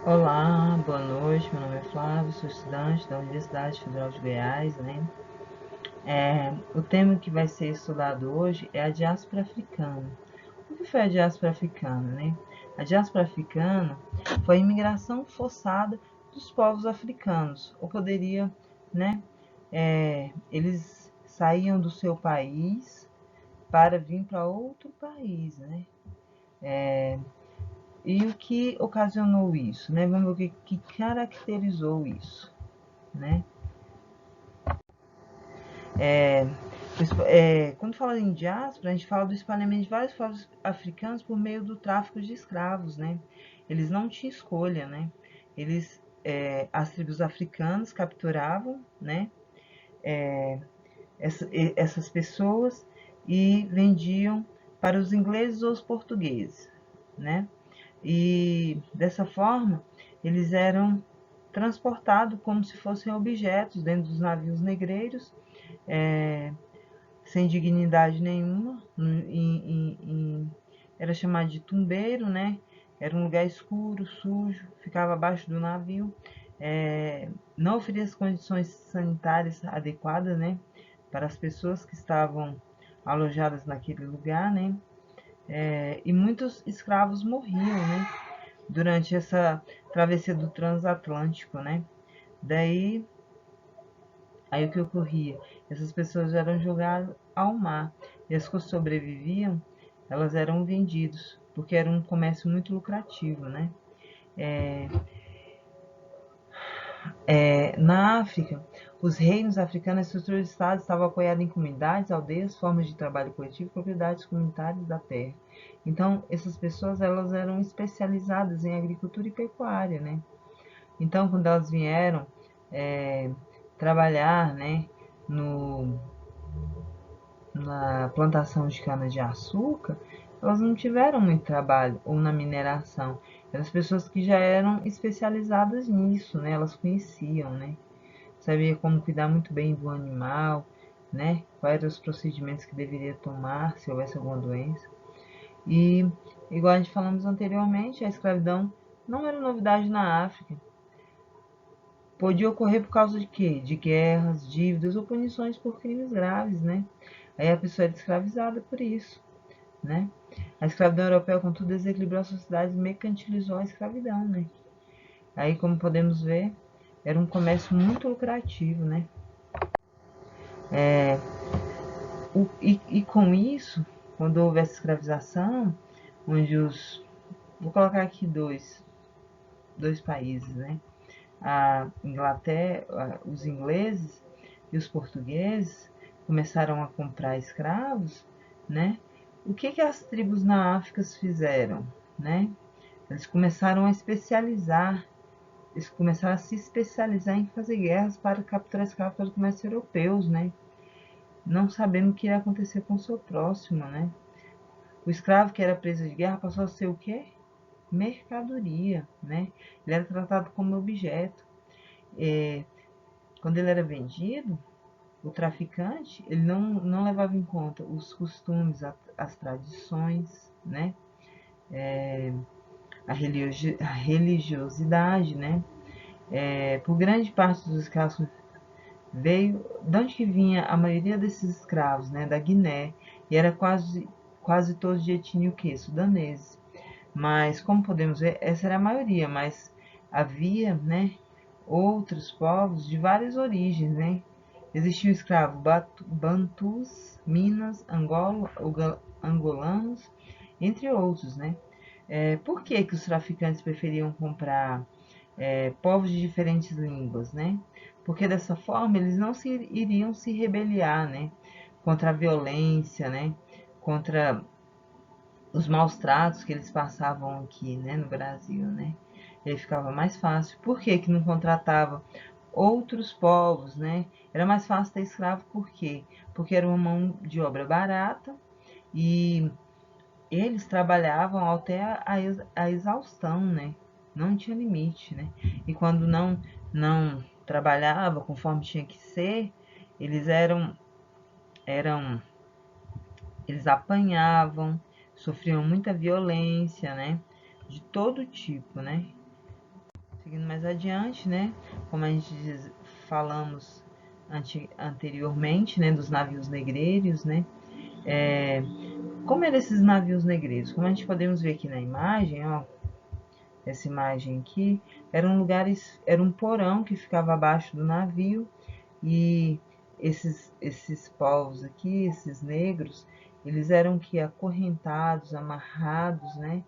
Olá, boa noite. Meu nome é Flávio, sou estudante da Universidade Federal de Goiás, né? O tema que vai ser estudado hoje é a diáspora africana. O que foi a diáspora africana, né? A diáspora africana foi a imigração forçada dos povos africanos, ou poderia, né? Eles saíam do seu país para vir para outro país, né? E o que ocasionou isso, né? Vamos ver o que caracterizou isso, né? É, quando fala em diáspora, a gente fala do espalhamento de vários povos africanos por meio do tráfico de escravos, né? Eles não tinham escolha, né? As tribos africanas capturavam, né? Essas pessoas e vendiam para os ingleses ou os portugueses, né? E dessa forma eles eram transportados como se fossem objetos dentro dos navios negreiros, é, sem dignidade nenhuma. Era chamado de tumbeiro, né? Era um lugar escuro, sujo, ficava abaixo do navio, não oferecia condições sanitárias adequadas, né? Para as pessoas que estavam alojadas naquele lugar, né? E muitos escravos morriam, né? Durante essa travessia do transatlântico, né? Daí Aí o que ocorria? Essas pessoas eram jogadas ao mar e as que sobreviviam, elas eram vendidas, porque era um comércio muito lucrativo, né? Na África, os reinos africanos, a estrutura de Estado estava apoiada em comunidades, aldeias, formas de trabalho coletivo, propriedades comunitárias da terra. Então, essas pessoas elas eram especializadas em agricultura e pecuária, né? Então, quando elas vieram é, trabalhar, né, no, na plantação de cana-de-açúcar, elas não tiveram muito trabalho, ou na mineração. Eram as pessoas que já eram especializadas nisso, né? Elas conheciam, né? Sabia como cuidar muito bem do animal, né? Quais eram os procedimentos que deveria tomar se houvesse alguma doença. E, igual a gente falamos anteriormente, a escravidão não era novidade na África. Podia ocorrer por causa de quê? De guerras, dívidas ou punições por crimes graves, né? Aí a pessoa era escravizada por isso, né? A escravidão europeia, contudo, desequilibrou a sociedade e mercantilizou a escravidão, né? Aí, como podemos ver, era um comércio muito lucrativo, né? E com isso, quando houve essa escravização, onde vou colocar aqui dois países, né? A Inglaterra, os ingleses e os portugueses começaram a comprar escravos, né? O que as tribos na África fizeram, né? Eles começaram a especializar, eles começaram a se especializar em fazer guerras para capturar escravos para o comércio europeus, né? Não sabendo o que ia acontecer com o seu próximo, né? O escravo que era preso de guerra passou a ser o quê? Mercadoria, né? Ele era tratado como objeto. É, Quando ele era vendido, o traficante, ele não levava em conta os costumes, as tradições, né? A religiosidade, né? Por grande parte dos escravos veio, de onde que vinha a maioria desses escravos, né? Da Guiné, e era quase todos de etnia o quê? Sudaneses. Mas, como podemos ver, essa era a maioria, mas havia, né, outros povos de várias origens, né? Existia o escravo bantus, minas, angolanos, entre outros, né? Por que que os traficantes preferiam comprar povos de diferentes línguas, né? Porque dessa forma eles não iriam se rebeliar, né? Contra a violência, né? Contra os maus tratos que eles passavam aqui, né, no Brasil, né? Ele ficava mais fácil. Por que que não contratava outros povos, né? Era mais fácil ter escravo, por quê? Porque era uma mão de obra barata e eles trabalhavam até a exaustão, né? Não tinha limite, né? E quando não trabalhava conforme tinha que ser, eles eram eles apanhavam, sofriam muita violência, né? De todo tipo, né? Seguindo mais adiante, né? Como a gente falamos anteriormente, né? Dos navios negreiros, né? Como eram esses navios negreiros? Como a gente podemos ver aqui na imagem, ó, essa imagem aqui, eram lugares, era um porão que ficava abaixo do navio e esses povos aqui, esses negros, eles eram que acorrentados, amarrados, né?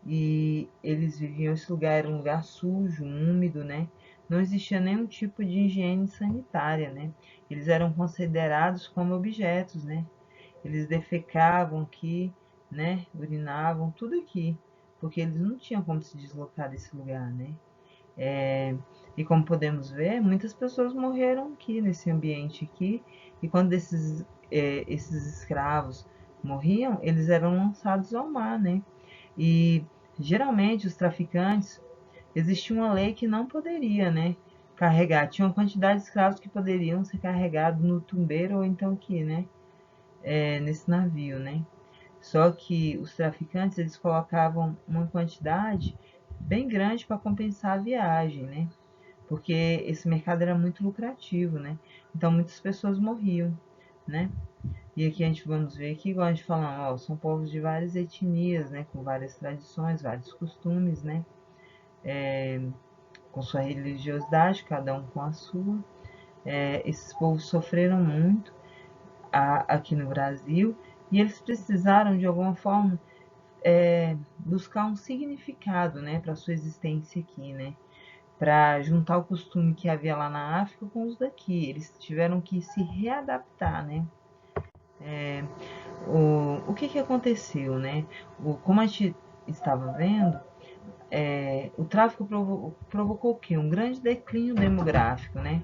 E eles viviam, esse lugar era um lugar sujo, úmido, né? Não existia nenhum tipo de higiene sanitária, né? Eles eram considerados como objetos, né? Eles defecavam aqui, né? Urinavam, tudo aqui, porque eles não tinham como se deslocar desse lugar, né? E como podemos ver, muitas pessoas morreram aqui, nesse ambiente aqui, e quando esses escravos morriam, eles eram lançados ao mar, né? E geralmente os traficantes, existia uma lei que não poderia, né, carregar. Tinha uma quantidade de escravos que poderiam ser carregados no tumbeiro ou então aqui, né, nesse navio, né. Só que os traficantes, eles colocavam uma quantidade bem grande para compensar a viagem, né, porque esse mercado era muito lucrativo, né. Então muitas pessoas morriam, né. E aqui a gente vamos ver que, igual a gente falando, ó, são povos de várias etnias, né, com várias tradições, vários costumes, né, com sua religiosidade, cada um com a sua. Esses povos sofreram muito aqui no Brasil e eles precisaram, de alguma forma, buscar um significado, né, para sua existência aqui, né, para juntar o costume que havia lá na África com os daqui. Eles tiveram que se readaptar, né. O que aconteceu, né? Como a gente estava vendo, o tráfico provocou o quê? Um grande declínio demográfico, né?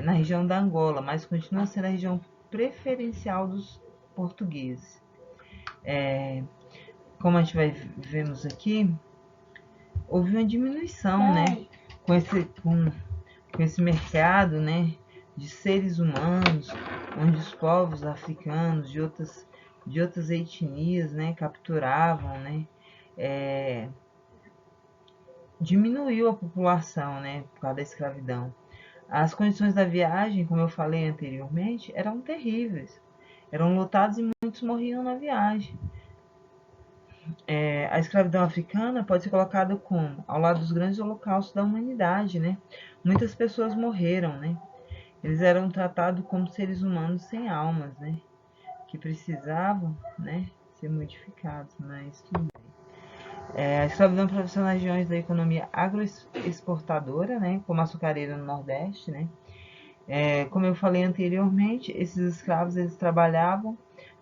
Na região da Angola, mas continua sendo a região preferencial dos portugueses. Como a gente vai vemos aqui, houve uma diminuição, né? Com esse mercado, né? De seres humanos, onde os povos africanos de outras etnias, né? Capturavam, né? Diminuiu a população, né? Por causa da escravidão. As condições da viagem, como eu falei anteriormente, eram terríveis. Eram lotados e muitos morriam na viagem. A escravidão africana pode ser colocada como ao lado dos grandes holocaustos da humanidade, né? Muitas pessoas morreram, né? Eles eram tratados como seres humanos sem almas, né? Que precisavam, né? Ser modificados, mas tudo bem. A escravidão profissional nas regiões da economia agroexportadora, né? Como açucareira no Nordeste, né? Como eu falei anteriormente, esses escravos eles trabalhavam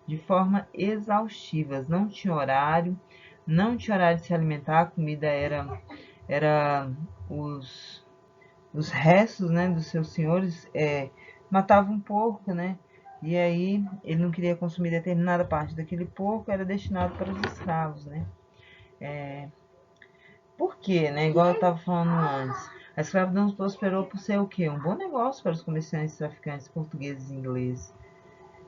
de forma exaustiva, não tinha horário de se alimentar, a comida era os restos, né, dos seus senhores, matavam um porco, né, e aí ele não queria consumir determinada parte daquele porco, era destinado para os escravos, né. Por quê, né? Igual eu estava falando antes. A escravidão prosperou por ser o quê? Um bom negócio para os comerciantes e traficantes portugueses e ingleses.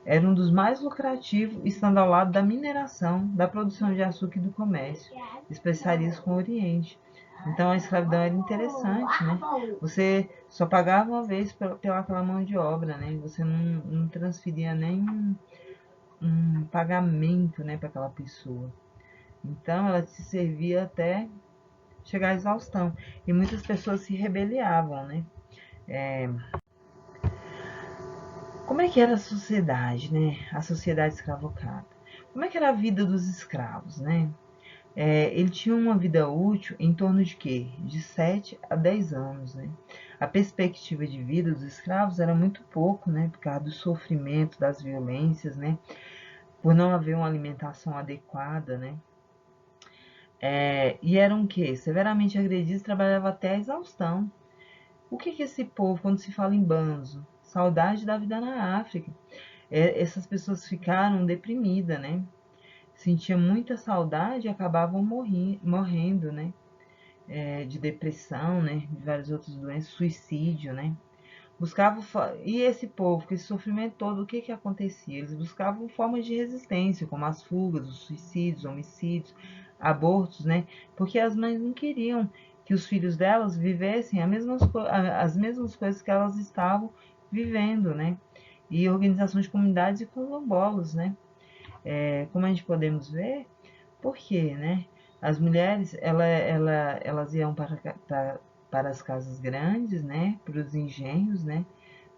Era um dos mais lucrativos, estando ao lado da mineração, da produção de açúcar e do comércio, especiarias com o Oriente. Então a escravidão era interessante, né? Você só pagava uma vez pelaquela mão de obra, né? Você não transferia nem um pagamento, né, para aquela pessoa. Então ela te servia até chegar à exaustão. E muitas pessoas se rebeliavam, né? Como é que era a sociedade, né? A sociedade escravocrata. Como é que era a vida dos escravos, né? Ele tinha uma vida útil em torno de quê? De 7 a 10 anos, né? A perspectiva de vida dos escravos era muito pouco, né? Por causa do sofrimento, das violências, né? Por não haver uma alimentação adequada, né? E eram o quê? Severamente agredidos, trabalhavam até a exaustão. O que é esse povo, quando se fala em banzo? Saudade da vida na África. Essas pessoas ficaram deprimidas, né? Sentiam muita saudade e acabavam morrendo, né? De depressão, né? De várias outras doenças, suicídio, né? Buscavam, e esse povo, com esse sofrimento todo, o que acontecia? Eles buscavam formas de resistência, como as fugas, os suicídios, homicídios, abortos, né? Porque as mães não queriam que os filhos delas vivessem as mesmas coisas que elas estavam vivendo, né? E organizações de comunidades e quilombolas, né? Como a gente podemos ver, por quê, né? As mulheres, elas iam para as casas grandes, né? Para os engenhos, né?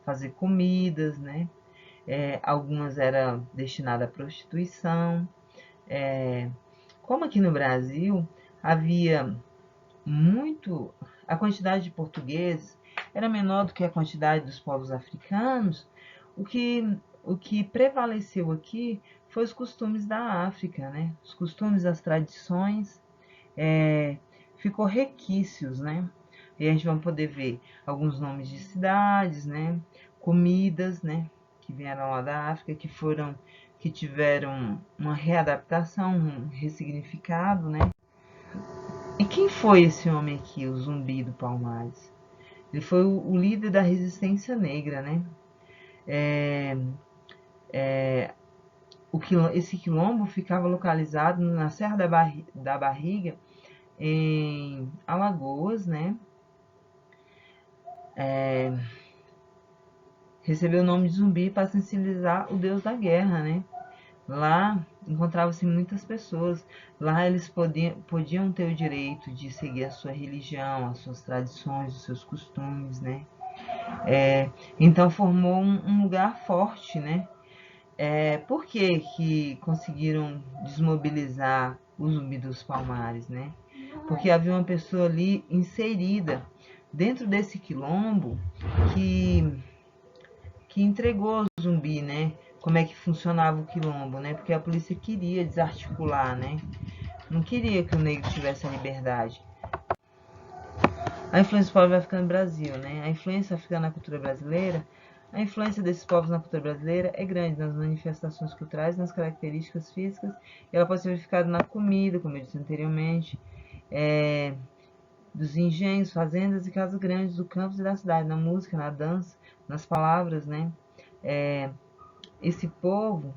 Fazer comidas, né? Algumas eram destinadas à prostituição. Como aqui no Brasil havia muito, a quantidade de portugueses era menor do que a quantidade dos povos africanos, o que prevaleceu aqui foi os costumes da África, né? Os costumes, as tradições, é, ficou requícios, né? E a gente vai poder ver alguns nomes de cidades, né? Comidas, né? Que vieram lá da África, que tiveram uma readaptação, um ressignificado, né? E quem foi esse homem aqui, o Zumbi do Palmares? Ele foi o líder da resistência negra, né? Esse quilombo ficava localizado na Serra da Barriga, em Alagoas, né? Recebeu o nome de Zumbi para sensibilizar o deus da guerra, né? Lá encontravam-se muitas pessoas. Lá eles podiam ter o direito de seguir a sua religião, as suas tradições, os seus costumes, né? Então formou um lugar forte, né? Por que conseguiram desmobilizar o Zumbi dos Palmares, né? Porque havia uma pessoa ali inserida dentro desse quilombo que, que entregou o Zumbi, né? Como é que funcionava o quilombo, né? Porque a polícia queria desarticular, né? Não queria que o negro tivesse a liberdade. A influência do povo africano no Brasil, né? A influência africana na cultura brasileira, a influência desses povos na cultura brasileira é grande nas manifestações culturais, nas características físicas, e ela pode ser verificada na comida, como eu disse anteriormente, dos engenhos, fazendas e casas grandes, do campus e da cidade, na música, na dança, nas palavras, né? Esse povo,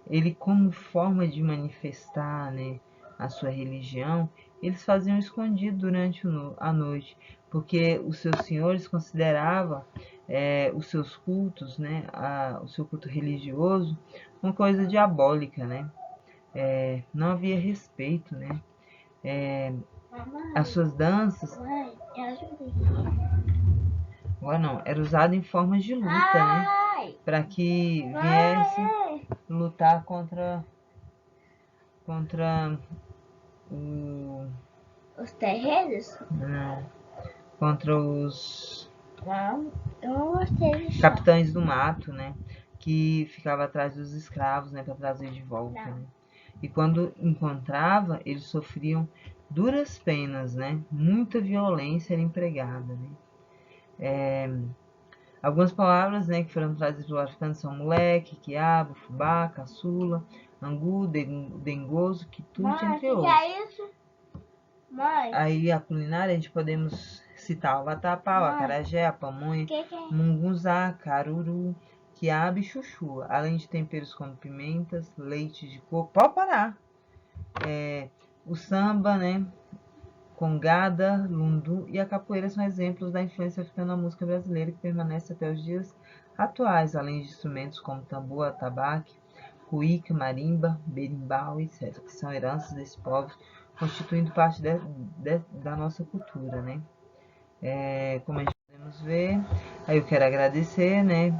ele como forma de manifestar, né, a sua religião, eles faziam escondido durante a noite, porque os seus senhores consideravam os seus cultos, né, o seu culto religioso, uma coisa diabólica, né? Não havia respeito, né? As suas danças, agora não, era usado em formas de luta, né? Para que viesse lutar contra os terreiros? Não, contra os Não, eu não gostei de capitães do mato, né? Que ficava atrás dos escravos, né? Para trazer de volta, né? E quando encontrava, eles sofriam duras penas, né? Muita violência era empregada, né? Algumas palavras, né, que foram trazidas pelo africano são moleque, quiabo, fubá, caçula, angu, dengoso, quitute, entre outros. O que é isso? Mãe. Aí a culinária a gente podemos citar o vatapá, o acarajé, a pamonha, mungunzá, caruru, quiabo e chuchu, além de temperos como pimentas, leite de coco. Pode parar! O samba, né? Congada, lundu e a capoeira são exemplos da influência africana na música brasileira que permanece até os dias atuais, além de instrumentos como tambor, atabaque, cuíca, marimba, berimbau, etc., que são heranças desses povos, constituindo parte da nossa cultura, né? Como a gente podemos ver, aí eu quero agradecer, né,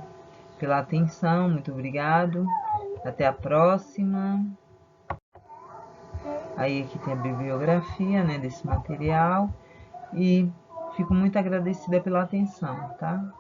pela atenção, muito obrigado, até a próxima. Aí aqui tem a bibliografia, né, desse material e fico muito agradecida pela atenção, tá?